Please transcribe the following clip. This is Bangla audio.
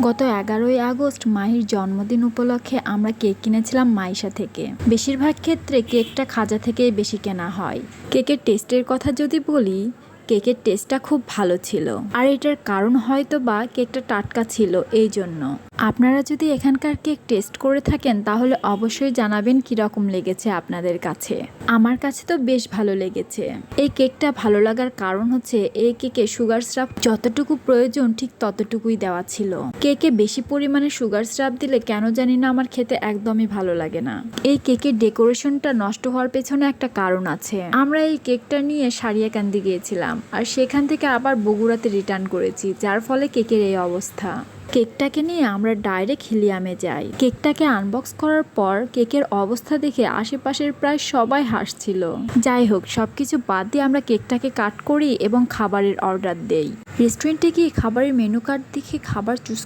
গত 11ই আগস্ট মাহির জন্মদিন উপলক্ষে আমরা কেক কিনেছিলাম মাইশা থেকে। বেশিরভাগ ক্ষেত্রে কেকটা খাজা থেকেই বেশি কেনা হয়। কেকের টেস্টের কথা যদি বলি, কেকের টেস্টটা খুব ভালো ছিল, আর এটার কারণ হয়তো বা কেকটা টাটকা ছিল এই জন্য। আপনারা যদি এখানকার কেক টেস্ট করে থাকেন তাহলে অবশ্যই জানাবেন কীরকম লেগেছে আপনাদের কাছে। আমার কাছে তো বেশ ভালো লেগেছে। এই কেকটা ভালো লাগার কারণ হচ্ছে এই কেকে সুগার সিরাপ যতটুকু প্রয়োজন ঠিক ততটুকুই দেওয়া ছিল। কেকে বেশি পরিমাণে সুগার সিরাপ দিলে কেন জানি না আমার খেতে একদমই ভালো লাগে না। এই কেকের ডেকোরেশনটা নষ্ট হওয়ার পেছনে একটা কারণ আছে। আমরা এই কেকটা নিয়ে সারিয়াকান্দি গিয়েছিলাম, আর সেখান থেকে আবার বগুড়াতে রিটার্ন করেছি, যার ফলে কেকের এই অবস্থা। কেকটাকে নিয়ে আমরা ডাইরেক্ট হিলিয়ামে যাই। কেকটাকে আনবক্স করার পর কেকের অবস্থা দেখে আশেপাশের প্রায় সবাই হাসছিল। যাই হোক, সবকিছু বাদ দিয়ে আমরা কেকটাকে কাট করি এবং খাবারের অর্ডার দেই। রেস্টুরেন্টে গিয়ে খাবারের মেনু কার্ড দেখে খাবার চুজ